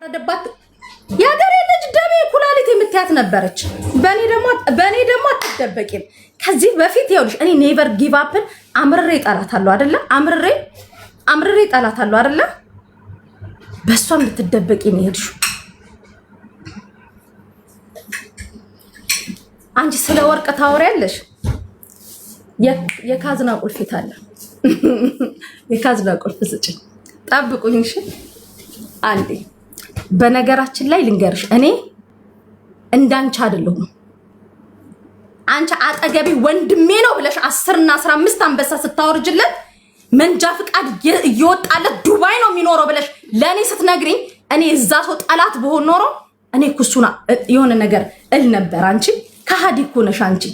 ደባት ያገሬ ልጅ ደሜ ኩላሊት የምትያት ነበረች። በኔ ደግሞ አትደበቂም። ከዚህ በፊት ይኸውልሽ እኔ ኔቨር ጊቭ አፕን አምርሬ ጠላታለሁ አይደለ? አምርሬ ጠላታለሁ አይደለ? በሷም ልትደበቂ ነው የሄድሽው። አንቺ ስለ ወርቅ ታወሪያለሽ። የካዝና ቁልፊት አለ። የካዝና ቁልፍ ስጭኝ፣ ጠብቁኝ እሺ አንዴ። በነገራችን ላይ ልንገርሽ እኔ እንዳንቺ አይደለሁም። አንቺ አጠገቢ ወንድሜ ነው ብለሽ 10 እና 15 አንበሳ ስታወርጅለት መንጃ ፍቃድ እየወጣለት ዱባይ ነው የሚኖረው ብለሽ ለኔ ስትነግሪኝ እኔ እዛ ሰው ጠላት በሆን ኖሮ እኔ ኩሱና የሆነ ነገር እል ነበር። አንቺ ከሃዲ እኮ ነሽ አንቺ።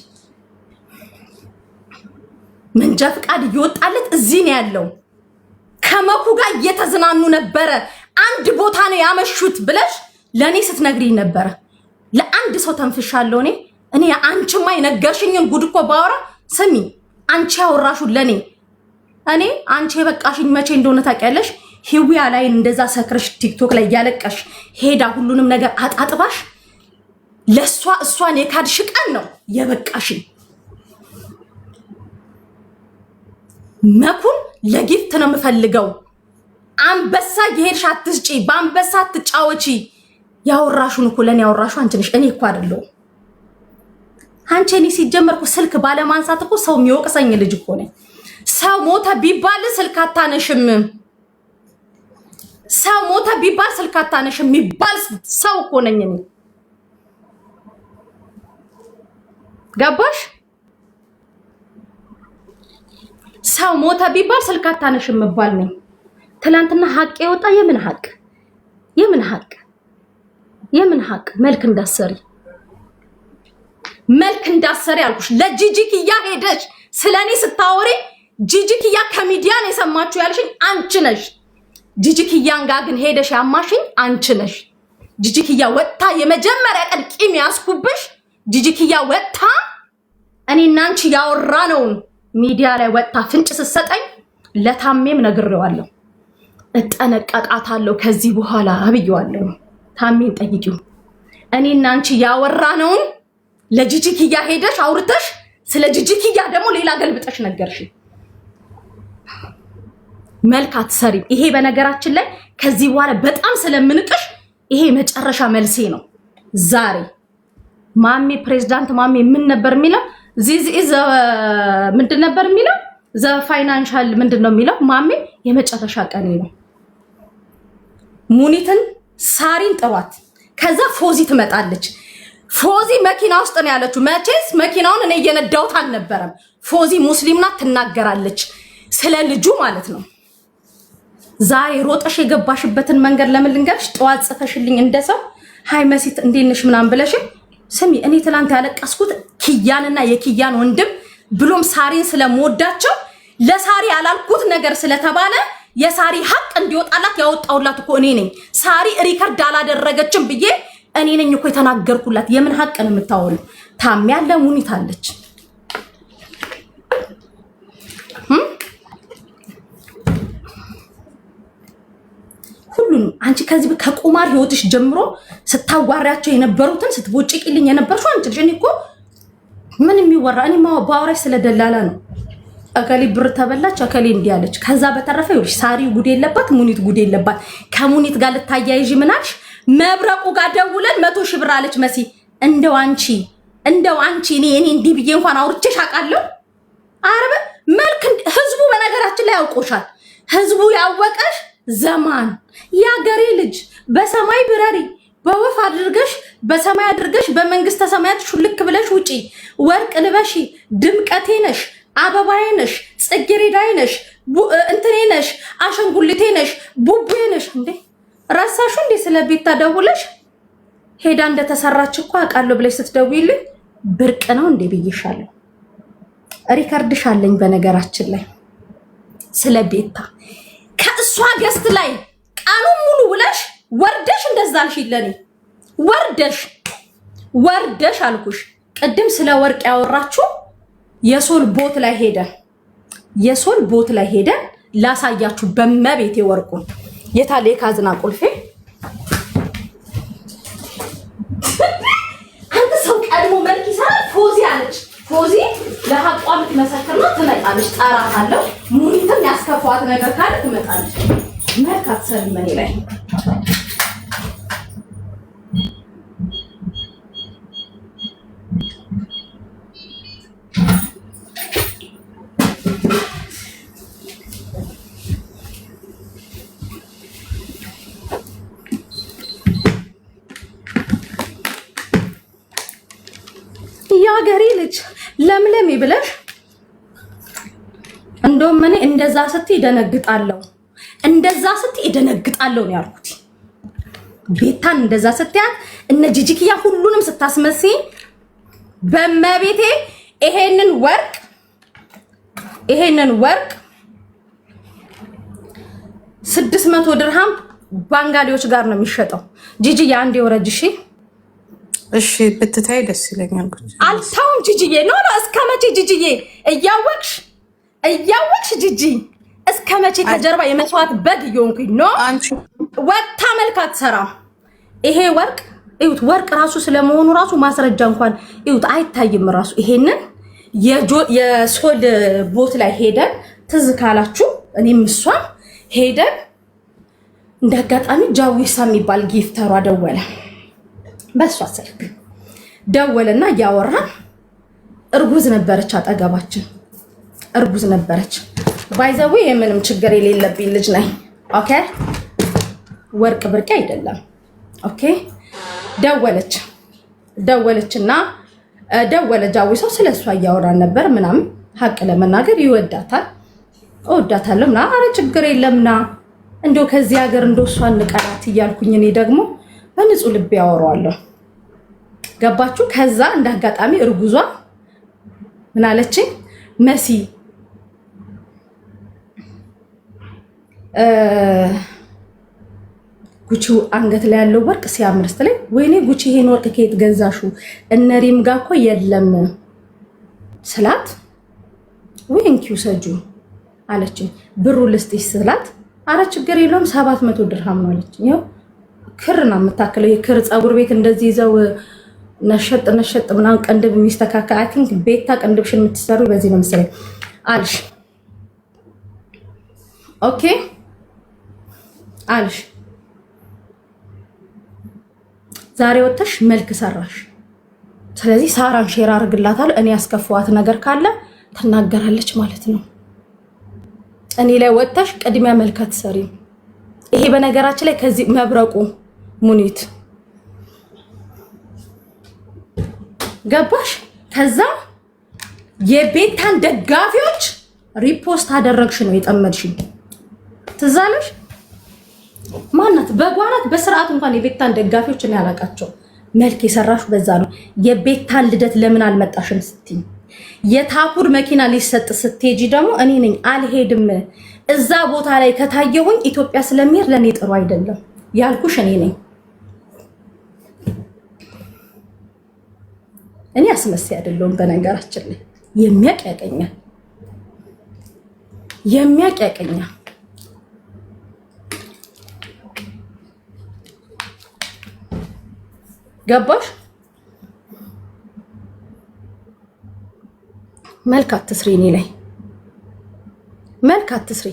መንጃ ፍቃድ እየወጣለት እዚህ ነው ያለው። ከመኩ ጋር እየተዝናኑ ነበረ። አንድ ቦታ ነው ያመሹት ብለሽ ለኔ ስትነግሪኝ ነበር። ለአንድ ሰው ተንፍሻለሁ እኔ አንቺማ የነገርሽኝን ጉድ እኮ ባወራ ስሚ። አንቺ ያወራሹ ለኔ እኔ አንቺ የበቃሽኝ መቼ እንደሆነ ታውቂያለሽ? ሂዊያ ላይ እንደዛ ሰክረሽ ቲክቶክ ላይ ያለቀሽ ሄዳ ሁሉንም ነገር አጣጥባሽ ለሷ እሷን የካድሽ ቀን ነው የበቃሽኝ። መኩን ለጊፍት ነው የምፈልገው። አንበሳ የሄድሽ አትስጪ፣ በአንበሳ አትጫወቺ። ያወራሹን እኮ ለኔ ያወራሹ አንቺ ነሽ፣ እኔ እኮ አይደለሁ። አንቺ እኔ ሲጀመርኩ ስልክ ባለማንሳት እኮ ሰው የሚወቅሰኝ ልጅ እኮ ነኝ። ሰው ሞተ ቢባል ስልክ አታነሽም፣ ሰው ሞተ ቢባል ስልክ አታነሽም የሚባል ሰው እኮ ነኝ እኔ። ገባሽ? ሰው ሞተ ቢባል ስልክ አታነሽም መባል ነኝ። ትላንትና ሀቅ የወጣ የምን ሀቅ መልክ እንዳሰሪ አልኩሽ። ለጂጂኪያ ሄደሽ ስለኔ ስታወሪ ጂጂኪያ ከሚዲያ ነው የሰማችሁ ያልሽኝ አንቺ ነሽ። ጂጂኪያን ጋር ግን ሄደሽ ያማሽኝ አንቺ ነሽ። ጂጂኪያ ወጣ የመጀመሪያ ቀን ቂም ያስኩብሽ ጂጂኪያ ወጣ እኔና አንቺ ያወራነው ሚዲያ ላይ ወጣ ፍንጭ ስትሰጠኝ ለታሜም ነግሬዋለሁ። እጠነቀቃታለሁ ከዚህ በኋላ አብየዋለሁ። ታሜን ጠይቂው። እኔና አንቺ ያወራነው ለጂጂኪያ ሄደሽ አውርተሽ ስለ ጂጂኪያ ደግሞ ሌላ ገልብጠሽ ነገርሽ። መልካት ሰሪ። ይሄ በነገራችን ላይ ከዚህ በኋላ በጣም ስለምንቅሽ ይሄ መጨረሻ መልሴ ነው። ዛሬ ማሜ ፕሬዝዳንት ማሜ ምን ነበር የሚለው? ዚዝ ምንድን ነበር የሚለው? ዘ ፋይናንሻል ምንድን ነው የሚለው? ማሜ የመጨረሻ ቀኔ ነው። ሙኒትን ሳሪን ጥሯት። ከዛ ፎዚ ትመጣለች። ፎዚ መኪና ውስጥ ነው ያለችው። መቼስ መኪናውን እኔ እየነዳሁት አልነበረም። ፎዚ ሙስሊም ናት፣ ትናገራለች ስለ ልጁ ማለት ነው። ዛሬ ሮጠሽ የገባሽበትን መንገድ ለምን ልንገርሽ? ጠዋት ጽፈሽልኝ እንደሰው ሃይ መሲት እንዴት ነሽ ምናምን ብለሽ ስሚ። እኔ ትላንት ያለቀስኩት ኪያንና የኪያን ወንድም ብሎም ሳሪን ስለምወዳቸው ለሳሪ ያላልኩት ነገር ስለተባለ የሳሪ ሀቅ እንዲወጣላት ያወጣውላት እኮ እኔ ነኝ። ሳሪ ሪከርድ አላደረገችም ብዬ እኔ ነኝ እኮ የተናገርኩላት። የምን ሀቅ ነው የምታወሪው? ታም ያለ ሙኒት አለች። ሁሉንም አንቺ ከዚህ ከቁማር ህይወትሽ ጀምሮ ስታዋሪያቸው የነበሩትን ስትቦጭቂልኝ የነበርሽው አንቺ ልጅ። እኔ እኮ ምን የሚወራ እኔ ባወራሽ ስለደላላ ነው። አከሌ ብር ተበላች፣ አከሌ እንዲያለች። ከዛ በተረፈ ይኸውልሽ ሳሪ ጉድ የለባት፣ ሙኒት ጉድ የለባት። ከሙኒት ጋር ልታያይዥ ምናልሽ? መብረቁ ጋር ደውለን 100 ሺህ ብር አለች መሲ። እንደው አንቺ እኔ እንዲህ ብዬ እንኳን አውርቼሽ አውቃለሁ? አረበ መልክ ህዝቡ በነገራችን ላይ ያውቆሻል። ህዝቡ ያወቀሽ ዘማን ያገሬ ልጅ በሰማይ ብረሪ በወፍ አድርገሽ በሰማይ አድርገሽ በመንግስተ ሰማያት ሹልክ ብለሽ ውጪ። ወርቅ ልበሺ፣ ድምቀቴ ነሽ፣ አበባዬ ነሽ፣ ጽጌረዳዬ ነሽ፣ እንትኔ ነሽ፣ አሸንጉልቴ ነሽ፣ ቡቤ ነሽ። እንዴ ረሳሹ እንዴ? ስለ ቤታ ደውለሽ ሄዳ እንደተሰራች እኮ አውቃለሁ ብለሽ ስትደውይልኝ ብርቅ ነው እንዴ ብዬሻለሁ። ሪከርድሽ አለኝ በነገራችን ላይ ስለ ቤታ ከእሷ ገስት ላይ ቃሉን ሙሉ ብለሽ ወርደሽ እንደዛ አልሽለኝ። ወርደሽ አልኩሽ። ቅድም ስለ ወርቅ ያወራችሁ የሶል ቦት ላይ ሄደ ላሳያችሁ በመቤቴ ወርቁን የታለ የካዝና ቁልፌ ትመጣለች። ጠራታለሁ። ሙኒትም ያስከፋት ነገር ካለ ትመጣለች። መልካት ሰልመኔ ላይ ያገሬ ልጅ ለምለም ይብለሽ እንደውም እኔ እንደዛ ስትይ ደነግጣለሁ። እንደዛ ስትይ ደነግጣለሁ ነው ያልኩት። ቤታን እንደዛ ስትያት እነ ጂጂኪያ ሁሉንም ስታስመስይ በመቤቴ ይሄንን ወርቅ 600 ድርሃም ባንጋሊዎች ጋር ነው የሚሸጠው። ጂጂያ አንዴ ወረጅ እሺ ብትታይ ደስ ይለኛል። አልታውም ጂጂዬ ኖ እስከ መቼ ጂጂዬ እያወቅሽ ጂጂ እስከ መቼ ከጀርባ የመስዋዕት በግ እየሆንኩኝ ነው። ወታ መልክ አትሰራም። ይሄ ወርቅ እዩት፣ ወርቅ ራሱ ስለመሆኑ ራሱ ማስረጃ እንኳን እዩት አይታይም ራሱ። ይሄንን የሶል ቦት ላይ ሄደን ትዝ ካላችሁ እኔም እሷም ሄደን እንዳጋጣሚ ጃዊሳ የሚባል ጊፍተሯ ደወለ። በሷ ስልክ ደወለና እያወራን እርጉዝ ነበረች፣ አጠገባችን እርጉዝ ነበረች። ባይዘው የምንም ችግር የሌለብኝ ልጅ ነኝ። ኦኬ ወርቅ ብርቅ አይደለም። ኦኬ ደወለችና ጃዊሳው ስለሷ እያወራን ነበር ምናምን። ሀቅ ለመናገር ይወዳታል፣ እወዳታለሁ ምናምን። አረ ችግር የለምና እንደው ከዚህ ሀገር እንደው እሷን ንቀላት እያልኩኝ እኔ ደግሞ በንጹህ ልብ ያወራዋለሁ። ገባችሁ? ከዛ እንዳጋጣሚ እርጉዟ ምን አለችኝ? መሲ ጉቺ አንገት ላይ ያለው ወርቅ ሲያምር ስትለኝ፣ ወይኔ ጉቺ ይሄን ወርቅ ከየት ገዛሹ? እነሪም ጋር እኮ የለም ስላት፣ ወይንኪው ሰጁ አለችኝ። ብሩ ልስጥሽ ስላት፣ አረ ችግር የለውም 700 ድርሃም ነው አለችኝ። ይኸው ክር ነው የምታክለው። የክር ፀጉር ቤት እንደዚህ ይዘው ነሸጥ ምናምን ቅንድብ የሚስተካከል አይ ቲንክ ቤታ ቅንድብሽን የምትሰሩ በዚህ ነው መሰለኝ አልሽ። ኦኬ አልሽ። ዛሬ ወጥተሽ መልክ ሰራሽ። ስለዚህ ሳራን ሼር አድርግላታለሁ። እኔ ያስከፋዋት ነገር ካለ ትናገራለች ማለት ነው። እኔ ላይ ወጥተሽ ቅድሚያ መልክ አትሰሪ። ይሄ በነገራችን ላይ ከዚህ መብረቁ ሙኒት ገባሽ? ከዛ የቤታን ደጋፊዎች ሪፖስት አደረግሽ ነው የጠመድሽኝ። ትዝ አለሽ? ማናት በጓናት በስርዓት እንኳን የቤታን ደጋፊዎች እኔ አላውቃቸው። መልክ የሰራሹ በዛ ነው። የቤታን ልደት ለምን አልመጣሽም ስትይ፣ የታኩር መኪና ሊሰጥ ስትሄጂ ደግሞ እኔ ነኝ አልሄድም እዛ ቦታ ላይ ከታየሁኝ ኢትዮጵያ ስለሚሄድ ለኔ ጥሩ አይደለም ያልኩሽ እኔ ነኝ። እኔ አስመሳይ አይደለሁም። በነገራችን ላይ የሚያቅ ያቀኛል። ገባሽ? መልክ አትስሪ፣ እኔ ላይ መልክ አትስሪ።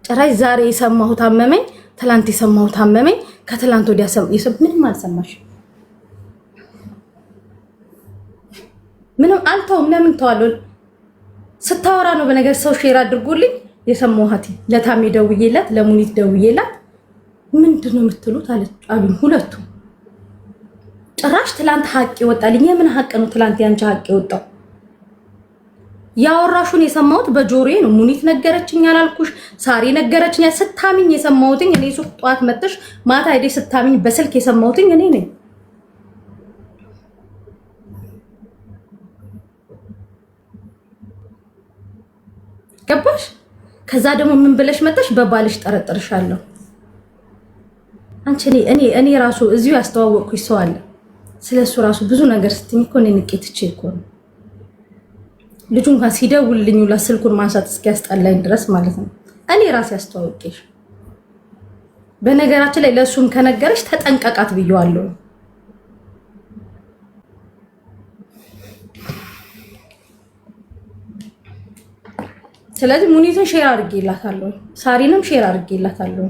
ጭራሽ ዛሬ የሰማሁት አመመኝ፣ ትላንት የሰማሁት አመመኝ፣ ከትላንት ወዲያ ምንም አልሰማሽ። ምንም አልተውም። ለምን ተዋለው? ስታወራ ነው በነገር ሰው ሼር አድርጎልኝ የሰማኋት። ለታሜ ደውዬላት፣ ለሙኒት ደውዬላት ምንድነው የምትሉት አሉኝ ሁለቱ። ጭራሽ ትላንት ሀቅ ይወጣልኝ። የምን ሀቅ ነው ትላንት ያንቺ ሀቅ የወጣው? ያወራሹን የሰማሁት በጆሮዬ ነው። ሙኒት ነገረችኝ አላልኩሽ? ሳሪ ነገረችኝ። ስታሚኝ የሰማሁትኝ እኔ ሱቅ ጠዋት መጥተሽ ማታ ሄደሽ ስታሚኝ በስልክ የሰማሁትኝ እኔ ነኝ። ገባሽ? ከዛ ደግሞ ምን ብለሽ መጣሽ? በባልሽ ጠረጥርሻለሁ። አንቺ እኔ ራሱ እዚሁ ያስተዋወቅኩሽ ሰው አለ። ስለሱ ራሱ ብዙ ነገር ስትኝ እኮ እኔ ንቄ ትቼ እኮ ነው ልጁ እንኳን ሲደውልልኝ ሁላ ስልኩን ማንሳት እስኪያስጠላኝ ድረስ ማለት ነው። እኔ ራሴ ያስተዋወቅሽ። በነገራችን ላይ ለሱም ከነገረሽ ተጠንቀቃት ብየዋለሁ። ስለዚህ ሙኒትን ሼር አድርጌላታለሁ፣ ሳሪንም ሼር አድርጌላታለሁ።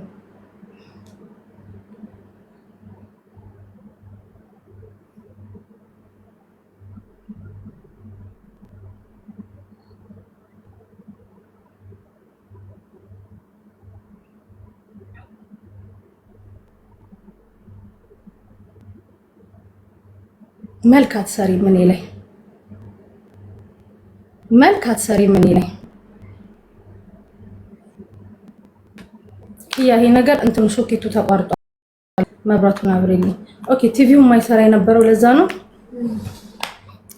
መልካት ሰሪ ምን ላይ መልካት ሰሪ ምን ላይ ይሄ ነገር እንትን ሶኬቱ ተቋርጧል። መብራቱን አብሬልኝ። ኦኬ ቲቪው ማይሰራ የነበረው ለዛ ነው።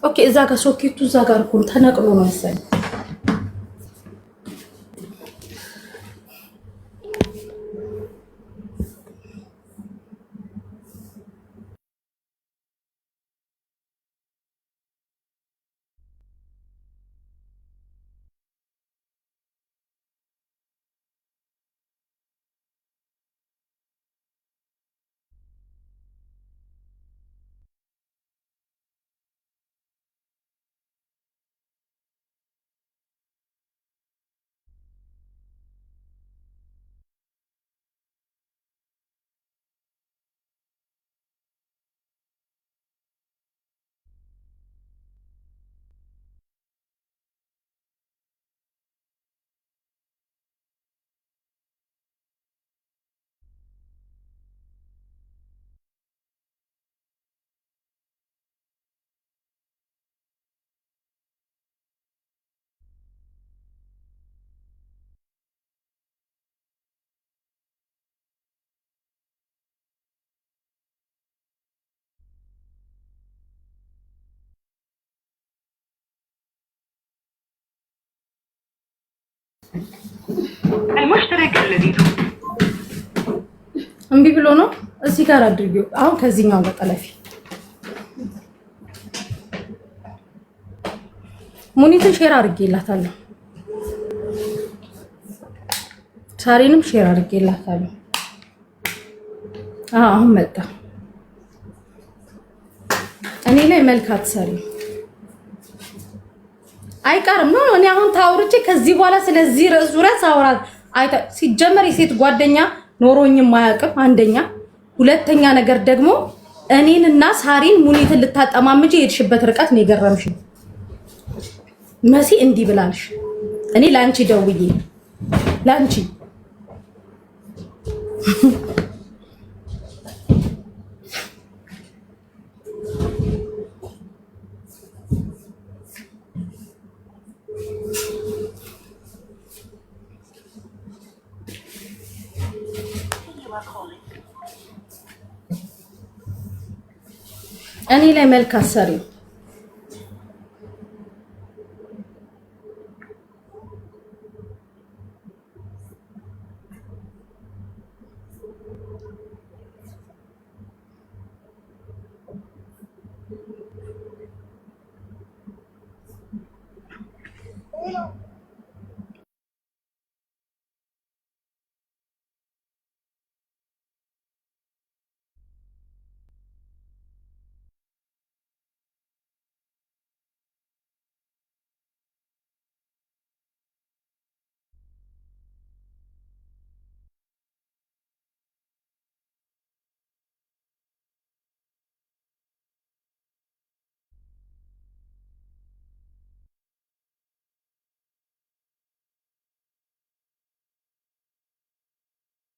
ኦኬ እዛ ጋር ሶኬቱ እዛ ጋር እኮ ተነቅሎ ነው መሰለኝ። المشترك الذي እምቢ ብሎ ነው። እዚህ ጋር አድርጊው። አሁን ከዚህኛው ጋር ጠለፊ። ሙኒትን ሼር አድርጌላታለሁ፣ ሳሪንም ሼር አድርጌላታለሁ። አሁን መጣ። እኔ ላይ መልካት ሰሪ አይቀርም ነው። እኔ አሁን ታውርቼ ከዚህ በኋላ ስለዚህ ርዕስ ዙሪያ ሳወራት ሲጀመር የሴት ጓደኛ ኖሮኝም አያውቅም። አንደኛ፣ ሁለተኛ ነገር ደግሞ እኔንና ሳሪን ሙኒትን ልታጠማምጪ የሄድሽበት ርቀት ነው የገረምሽ። መሲ እንዲህ ብላልሽ፣ እኔ ላንቺ ደውዬ ላንቺ እኔ ላይ መልክ አሰሪ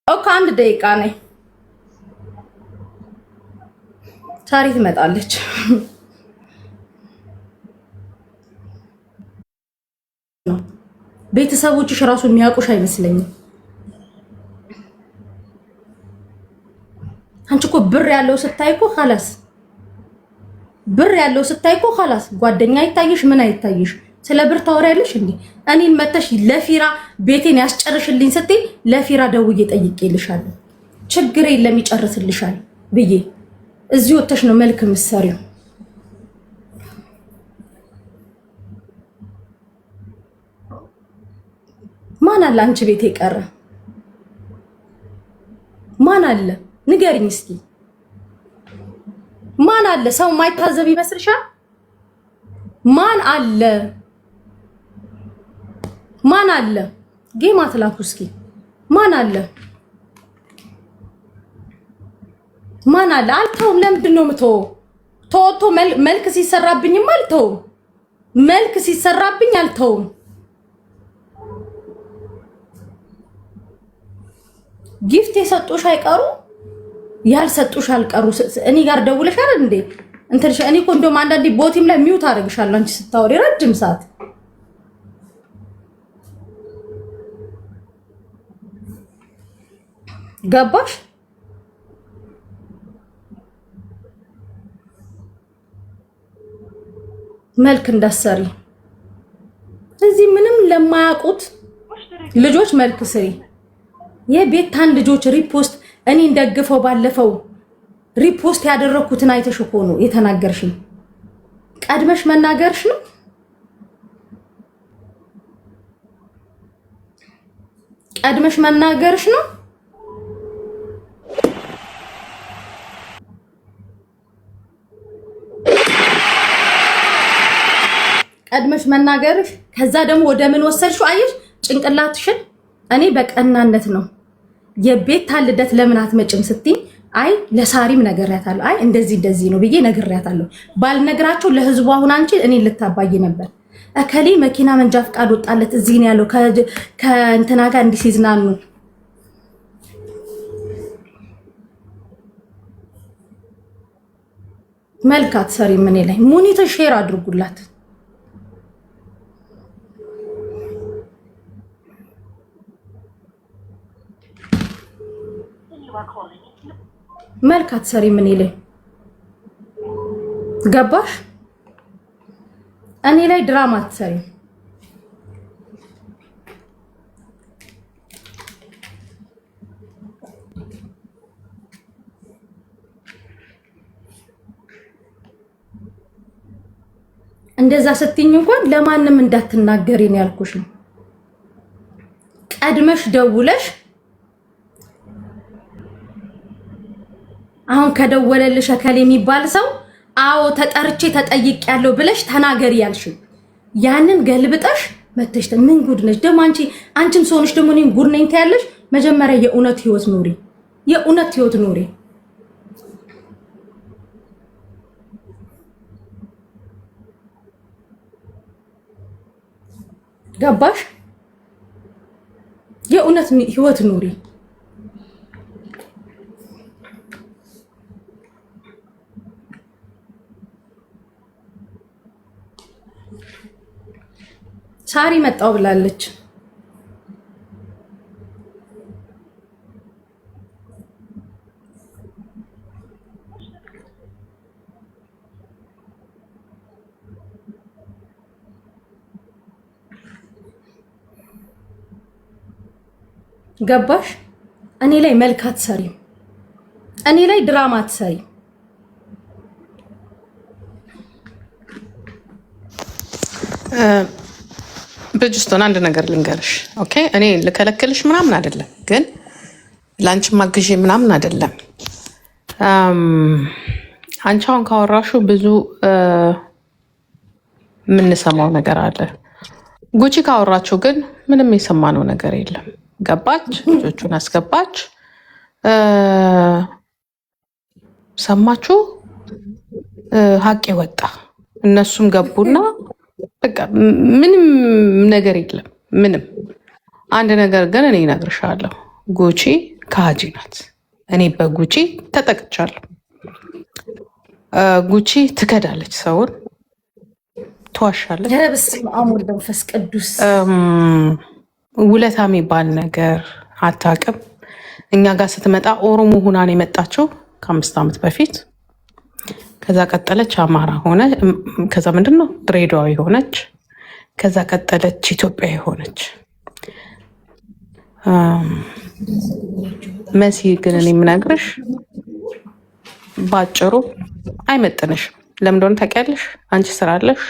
ኦኬ፣ አንድ ደቂቃ ነኝ። ሳሪ ትመጣለች። ቤተሰቦችሽ ራሱ የሚያውቁሽ አይመስለኝም። አንቺ እኮ ብር ያለው ስታይ እኮ خلاص ብር ያለው ስታይ እኮ خلاص ጓደኛ አይታይሽ፣ ምን አይታይሽ። ስለ ብር ታወሪያለሽ እንዴ? እኔን መተሽ ለፊራ ቤቴን ያስጨርሽልኝ ስትይ ለፊራ ደውዬ ጠይቄልሻለሁ። ችግር የለም ይጨርስልሻል ብዬ እዚህ ወተሽ ነው መልክ ምሰሪው። ማን አለ አንቺ ቤት የቀረ ማን አለ? ንገሪኝ እስኪ ማን አለ? ሰው ማይታዘብ ይመስልሻል? ማን አለ? ማን አለ ጌም አትላኩ እስኪ ማን አለ አልተውም ለምንድን ነው የምትወው ተወቶ መልክ ሲሰራብኝም አልተውም መልክ ሲሰራብኝ አልተውም ጊፍት የሰጡሽ አይቀሩ ያልሰጡሽ አልቀሩ እኔ ጋር ደውለሻል እንዴ እንትን እኔ እኮ እንደውም አንዳንዴ ቦቲም ላይ ሚውት አደርግሻለሁ አንቺ ስታወሪ ረጅም ሰዓት ገባሽ መልክ እንዳሰሪ እዚህ ምንም ለማያውቁት ልጆች መልክ ስሪ የቤታን ልጆች ሪፖስት እኔ እንደግፈው ባለፈው ሪፖስት ያደረኩትን አይተሽ እኮ ነው የተናገርሽኝ ቀድመሽ መናገርሽ ነው ቀድመሽ መናገርሽ ነው ቀድመሽ መናገርሽ ከዛ ደግሞ ወደ ምን ወሰድሽው አየሽ ጭንቅላትሽን እኔ በቀናነት ነው የቤታ ልደት ለምን አትመጭም ስትይ አይ ለሳሪም ነግሬያታለሁ አይ እንደዚህ ነው ብዬ ነግሬያታለሁ ባልነግራቸው ለህዝቡ አሁን አንቺ እኔ ልታባይ ነበር እከሌ መኪና መንጃ ፍቃድ ወጣለት እዚህ ነው ያለው ከእንትና ጋር እንዲሲዝናኑ መልካት ሰሪ ምን ላይ ሙኒተ ሼር አድርጉላት መልካት ሰሪ ምን ይለኝ ገባሽ እኔ ላይ ድራማ ትሰሪ እንደዛ ስትኝ እንኳን ለማንም እንዳትናገሪ ነው ያልኩሽ ነው ቀድመሽ ደውለሽ አሁን ከደወለልሽ አከለ የሚባል ሰው አዎ ተጠርቼ ተጠይቅ ያለው ብለሽ ተናገሪ ያልሽ ያንን ገልብጠሽ መተሽ ምን ጉድ ነሽ ደም አንቺም ሰውንሽ ደም እኔን ጉድ ነኝ ታያለሽ መጀመሪያ የኡነት ህይወት ኑሪ ገባሽ የኡነት ህይወት ኑሪ ሳሪ መጣው ብላለች ገባሽ እኔ ላይ መልካት ሰሪ እኔ ላይ ድራማ ትሰሪ በጅስቶን አንድ ነገር ልንገርሽ ኦኬ እኔ ልከለክልሽ ምናምን አይደለም ግን ላንቺ ማግዢ ምናምን አይደለም አንቺ አሁን ካወራሹ ብዙ የምንሰማው ነገር አለ ጉቺ ካወራችሁ ግን ምንም የሰማነው ነገር የለም ገባች ልጆቹን አስገባች ሰማችሁ ሀቄ ወጣ እነሱም ገቡና በቃ ምንም ነገር የለም ምንም አንድ ነገር ግን እኔ እነግርሻለሁ ጉቺ ካጂ ናት እኔ በጉቺ ተጠቅቻለሁ ጉቺ ትከዳለች ሰውን ትዋሻለች በስመ አብ ወወልድ ወመንፈስ ቅዱስ ውለታ የሚባል ነገር አታውቅም እኛ ጋር ስትመጣ ኦሮሞ ሁና ነው የመጣችው ከ5 ዓመት በፊት ከዛ ቀጠለች አማራ ሆነ ከዛ ምንድነው ድሬዳዊ ሆነች ከዛ ቀጠለች ኢትዮጵያዊ ሆነች መሲ ግን እኔ የምነግርሽ ባጭሩ አይመጥንሽም ለምን እንደሆነ ታውቂያለሽ አንቺ ስራ አለሽ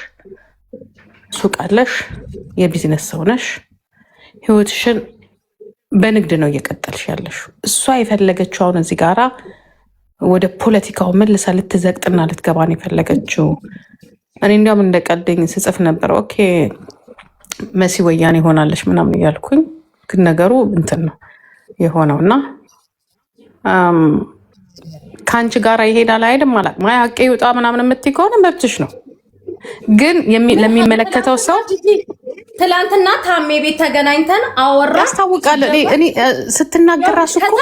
ሱቅ አለሽ የቢዝነስ ሰው ነሽ ህይወትሽን በንግድ ነው እየቀጠልሽ ያለሽ እሷ የፈለገችው አሁን እዚህ ጋራ ወደ ፖለቲካው መልሳ ልትዘቅጥና ልትገባ ነው የፈለገችው እኔ እንዲያውም እንደቀልደኝ ስጽፍ ነበር ኦኬ መሲ ወያኔ ሆናለች ምናምን እያልኩኝ ግን ነገሩ እንትን ነው የሆነውና ከአንቺ ጋር ይሄዳል አይደለም አላውቅም። ሀቄ ይውጣ ምናምን የምትይ ከሆነ መብትሽ ነው። ግን ለሚመለከተው ሰው ትላንትና ታሜ ቤት ተገናኝተን አወራ ያስታውቃል። እኔ ስትናገር ራሱ እኮ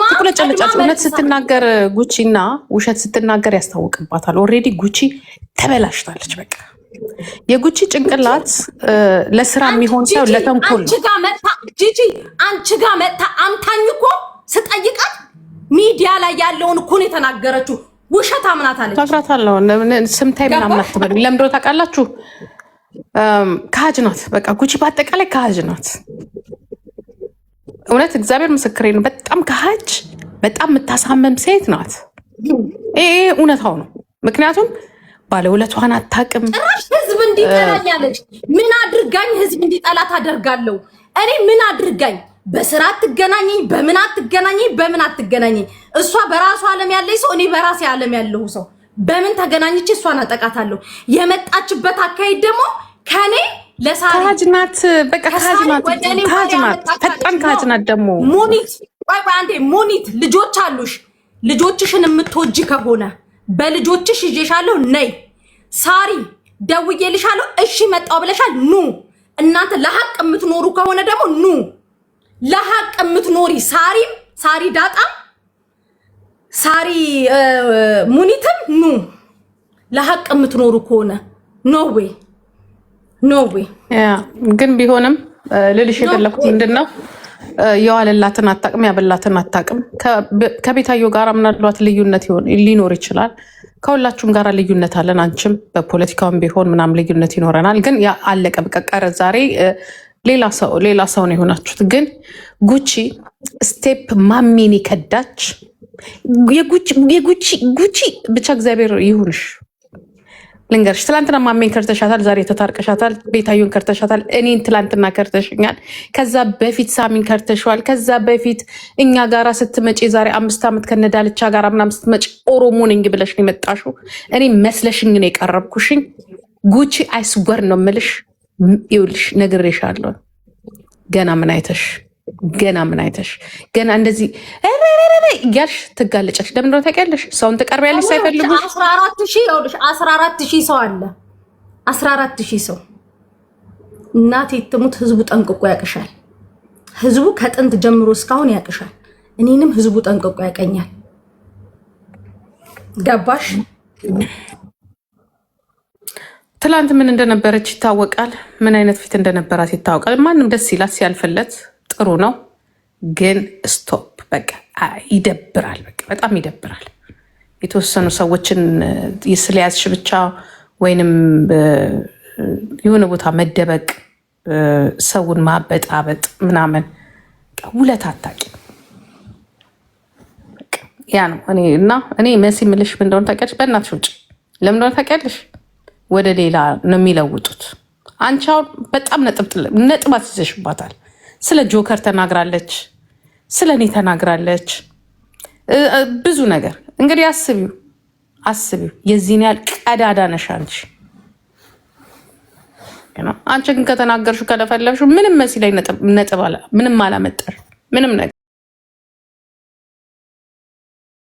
ትቁለጨለጫች። እውነት ስትናገር ጉቺ እና ውሸት ስትናገር ያስታውቅባታል። ኦልሬዲ ጉቺ ተበላሽታለች። በቃ የጉቺ ጭንቅላት ለስራ የሚሆን ሰው ለተንኮል ጂጂ አንቺ ጋር መጣ አምታኝ እኮ ስጠይቃት ሚዲያ ላይ ያለውን እኮ ነው የተናገረችው። ውሸት አምናት አለች። ታግራታለሁ ስምታይ ምናምን አትበሉኝ። ለምንድነው ታውቃላችሁ? ከሀጅ ናት። በቃ ጉቺ በአጠቃላይ ከሀጅ ናት። እውነት እግዚአብሔር ምስክሬ ነው። በጣም ከሀጅ በጣም የምታሳመም ሴት ናት። ይሄ እውነታው ነው። ምክንያቱም ባለውለቷን አታውቅም። ጭራሽ ህዝብ እንዲጠላኝ አለች። ምን አድርጋኝ ህዝብ እንዲጠላት አደርጋለሁ? እኔ ምን አድርጋኝ? በስራ አትገናኘኝ፣ በምን አትገናኘኝ፣ በምን አትገናኘኝ። እሷ በራሷ ዓለም ያለች ሰው፣ እኔ በራሴ ዓለም ያለሁ ሰው። በምን ተገናኝቼ እሷን አጠቃታለሁ? የመጣችበት አካሄድ ደግሞ ከኔ ለሳሪ ከሀጅ ናት። በቃ ከሀጅ ናት። ፈጣን ከሀጅ ናት። ደግሞ ሙኒት ቆይ አንዴ ሙኒት፣ ልጆች አሉሽ። ልጆችሽን የምትወጂ ከሆነ በልጆችሽ ይዤሻለሁ፣ ነይ። ሳሪ ደውዬልሻለሁ፣ እሺ መጣው ብለሻል፣ ኑ። እናንተ ለሀቅ የምትኖሩ ከሆነ ደግሞ ኑ። ለሀቅ የምትኖሪ ሳሪ ዳጣም ሳሪ ሙኒትም ኑ። ለሀቅ የምትኖሩ ከሆነ ኖዌይ ግን ቢሆንም ልልሽ የፈለኩት ምንድነው የዋለላትን አታቅም፣ ያበላትን አታቅም። ከቤታዮ ጋር ምናልባት ልዩነት ሊኖር ይችላል። ከሁላችሁም ጋር ልዩነት አለን። አንቺም በፖለቲካውም ቢሆን ምናምን ልዩነት ይኖረናል። ግን ያ አለቀ በቃ ቀረ። ዛሬ ሌላ ሰው ነው የሆናችሁት። ግን ጉቺ ስቴፕ ማሚን ከዳች። የጉቺ ብቻ እግዚአብሔር ይሁንሽ። ልንገርሽ፣ ትላንትና ማሜን ከርተሻታል፣ ዛሬ ተታርቀሻታል። ቤታዩን ከርተሻታል፣ እኔን ትላንትና ከርተሽኛል። ከዛ በፊት ሳሚን ከርተሸዋል። ከዛ በፊት እኛ ጋራ ስትመጪ ዛሬ 5 ዓመት ከነዳልቻ ጋራ ምናምን ስትመጪ ኦሮሞ ነኝ ብለሽ ነው የመጣሽው። እኔ መስለሽኝ ነው የቀረብኩሽኝ። ጉቺ አይስወር ነው የምልሽ። ይኸውልሽ ነግሬሻለሁ። ገና ምን አይተሽ ገና እንደዚህ እያልሽ ትጋለጫለሽ። ለምን ነው ታውቂያለሽ? ሰውን ትቀርቢያለሽ ሳይፈልጉ። 14,000 ሰው አለ። 14,000 ሰው እናቴ ትሙት። ህዝቡ ጠንቅቆ ያቅሻል። ህዝቡ ከጥንት ጀምሮ እስካሁን ያቅሻል። እኔንም ህዝቡ ጠንቅቆ ያቀኛል። ገባሽ? ትላንት ምን እንደነበረች ይታወቃል። ምን አይነት ፊት እንደነበራት ይታወቃል። ማንም ደስ ይላት ሲያልፍለት ጥሩ ነው። ግን ስቶፕ በቃ ይደብራል። በቃ በጣም ይደብራል። የተወሰኑ ሰዎችን ስለያዝሽ ብቻ ወይንም የሆነ ቦታ መደበቅ፣ ሰውን ማበጣበጥ ምናምን ውለት አታውቂም። ያ ነው እኔ መሲ ምልሽ ምን እንደሆነ ታውቂያለሽ? በእናትሽ ውጭ ለምን እንደሆነ ታውቂያለሽ? ወደ ሌላ ነው የሚለውጡት። አንቺ አሁን በጣም ነጥብ አስይዘሽባታል። ስለ ጆከር ተናግራለች፣ ስለ እኔ ተናግራለች፣ ብዙ ነገር። እንግዲህ አስቢው የዚህን ያህል ቀዳዳ ነሽ አንቺ። አንቺ ግን ከተናገርሽው ከለፈለፍሽው ምንም መሲ ላይ ነጥብ ምንም አላመጣሽ ምንም ነገር